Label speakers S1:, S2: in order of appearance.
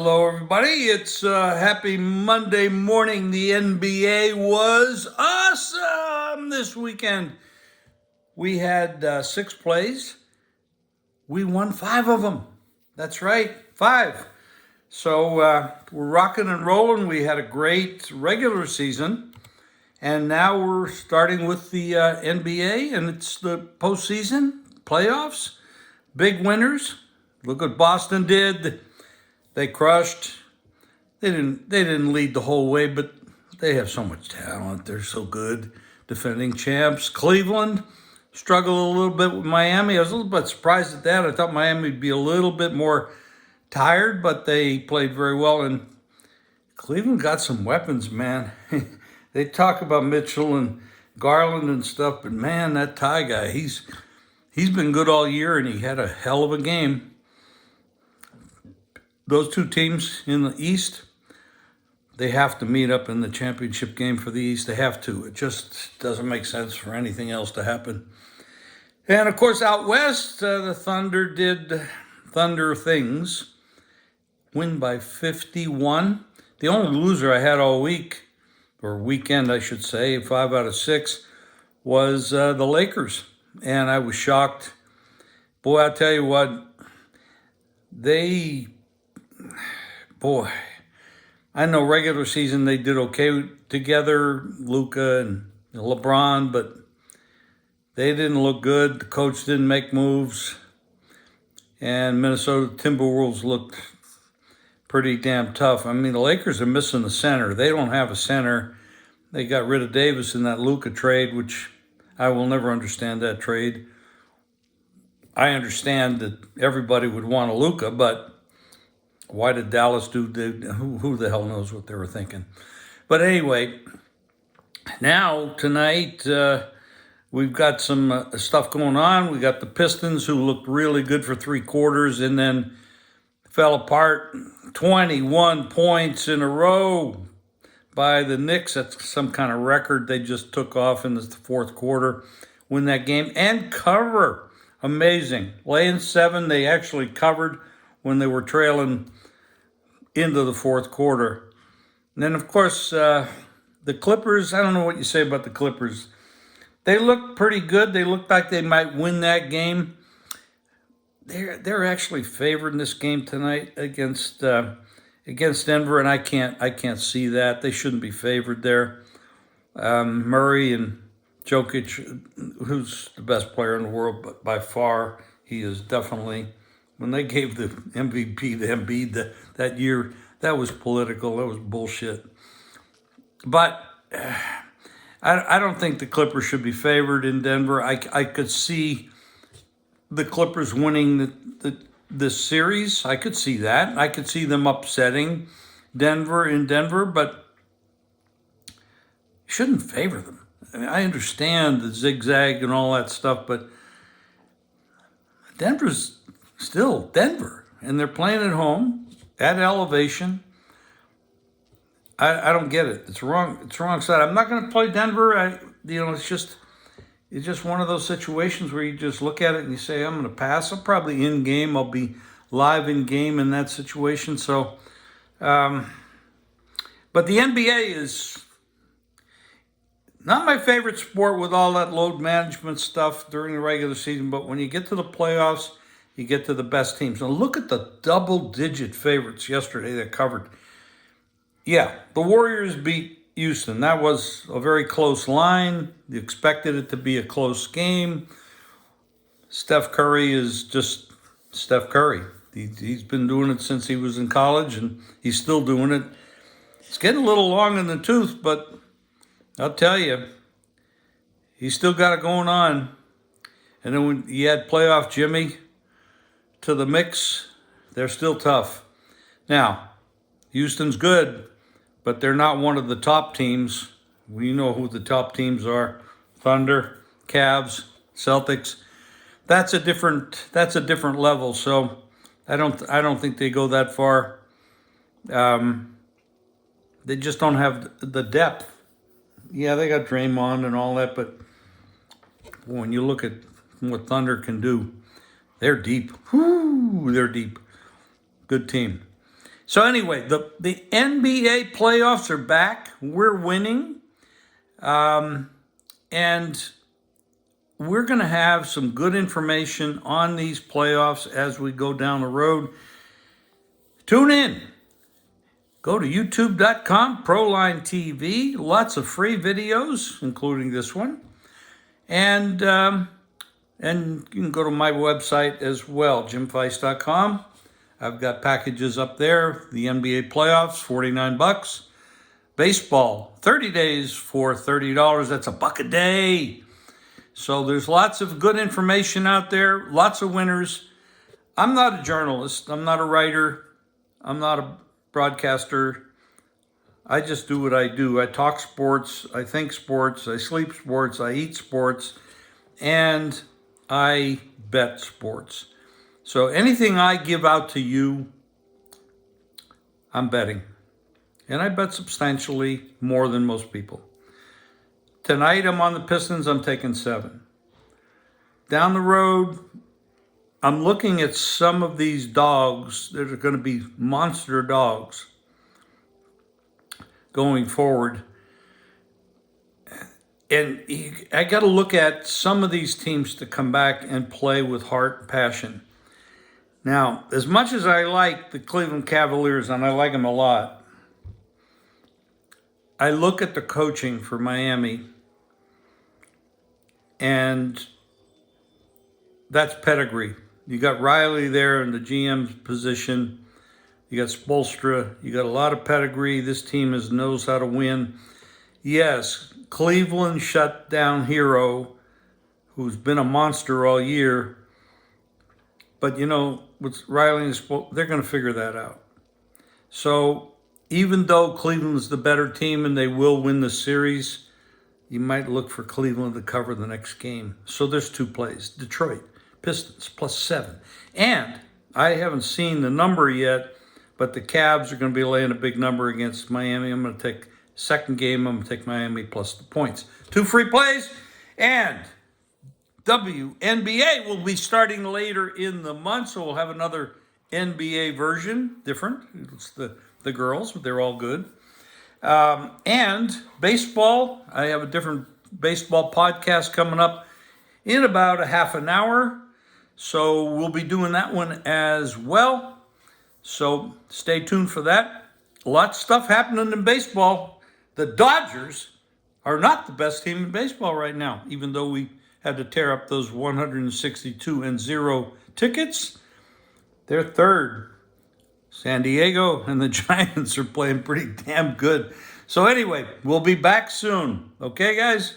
S1: Hello, everybody. It's happy Monday morning. The NBA was awesome this weekend. We had 6 plays. We won 5 of them. That's right, 5. So we're rocking and rolling. We had a great regular season. And now we're starting with the NBA, and it's the postseason, playoffs, big winners. Look what Boston did. They crushed. They didn't lead the whole way, but they have so much talent. They're so good. Defending champs. Cleveland struggled a little bit with Miami. I was a little bit surprised at that. I thought Miami would be a little bit more tired, but they played very well. And Cleveland got some weapons, man. They talk about Mitchell and Garland and stuff, but man, that Ty guy, he's been good all year, and he had a hell of a game. Those two teams in the East, they have to meet up in the championship game for the East. They have to. It just doesn't make sense for anything else to happen. And of course, out West, the Thunder did Thunder things. Win by 51. The only loser I had all week, or weekend, I should say, 5 out of 6, was the Lakers. And I was shocked. Boy, I'll tell you what, boy, I know regular season they did okay together, Luka and LeBron, but they didn't look good. The coach didn't make moves. And Minnesota Timberwolves looked pretty damn tough. I mean, the Lakers are missing the center. They don't have a center. They got rid of Davis in that Luka trade, which I will never understand that trade. I understand that everybody would want a Luka, but why did Dallas do? Who the hell knows what they were thinking? But anyway, now tonight we've got some stuff going on. We got the Pistons, who looked really good for 3 quarters and then fell apart. 21 points in a row by the Knicks. That's some kind of record. They just took off in the fourth quarter, win that game and cover. Amazing. Laying 7, they actually covered when they were trailing into the fourth quarter. And then, of course, the Clippers, I don't know what you say about the Clippers. They look pretty good. They look like they might win that game. They're actually favored in this game tonight against Denver, and I can't see that. They shouldn't be favored there. Murray and Jokic, who's the best player in the world, but by far he is definitely. When they gave the MVP to Embiid that year, that was political. That was bullshit. But I don't think the Clippers should be favored in Denver. I could see the Clippers winning this series. I could see that. I could see them upsetting Denver in Denver, but you shouldn't favor them. I mean, I understand the zigzag and all that stuff, but Denver's still Denver, and they're playing at home at elevation. I don't get it. It's wrong. It's wrong side. I'm not going to play Denver. It's just one of those situations where you just look at it and you say, I'm going to pass. I'm probably in game. I'll be live in game in that situation. So, but the NBA is not my favorite sport with all that load management stuff during the regular season. But when you get to the playoffs, you get to the best teams. Now look at the double-digit favorites yesterday that covered. Yeah, the Warriors beat Houston. That was a very close line. You expected it to be a close game. Steph Curry is just Steph Curry. He's been doing it since he was in college, and he's still doing it. It's getting a little long in the tooth, but I'll tell you, he's still got it going on. And then when you add playoff Jimmy to the mix, they're still tough. Now, Houston's good, but they're not one of the top teams. We know who the top teams are: Thunder, Cavs, Celtics. That's a different level. So I don't think they go that far. They just don't have the depth. Yeah, they got Draymond and all that, but when you look at what Thunder can do, they're deep. Whoo, they're deep. Good team. So anyway, the NBA playoffs are back. We're winning. And we're going to have some good information on these playoffs as we go down the road. Tune in. Go to youtube.com, Proline TV. Lots of free videos, including this one. And you can go to my website as well, jimfeist.com. I've got packages up there. The NBA playoffs, $49. Baseball, 30 days for $30. That's $1 a day. So there's lots of good information out there, lots of winners. I'm not a journalist. I'm not a writer. I'm not a broadcaster. I just do what I do. I talk sports. I think sports. I sleep sports. I eat sports. And I bet sports. So anything I give out to you, I'm betting. And I bet substantially more than most people. Tonight I'm on the Pistons. I'm taking 7. Down the road, I'm looking at some of these dogs that are going to be monster dogs going forward. And I got to look at some of these teams to come back and play with heart and passion. Now, as much as I like the Cleveland Cavaliers, and I like them a lot, I look at the coaching for Miami, and that's pedigree. You got Riley there in the GM's position. You got Spoelstra. You got a lot of pedigree. This team knows how to win. Yes, Cleveland shut down Hero, who's been a monster all year. But, with Riley and Spoelstra, they're going to figure that out. So even though Cleveland's the better team and they will win the series, you might look for Cleveland to cover the next game. So there's 2 plays. Detroit Pistons +7. And I haven't seen the number yet, but the Cavs are going to be laying a big number against Miami. I'm going to take second game. I'm going to take Miami plus the points. 2 free plays. And WNBA will be starting later in the month, so we'll have another NBA version, different. It's the girls, but they're all good. And baseball, I have a different baseball podcast coming up in about a half an hour. So we'll be doing that one as well. So stay tuned for that. Lots of stuff happening in baseball. The Dodgers are not the best team in baseball right now, even though we had to tear up those 162-0 tickets. They're third. San Diego and the Giants are playing pretty damn good. So anyway, we'll be back soon. Okay, guys?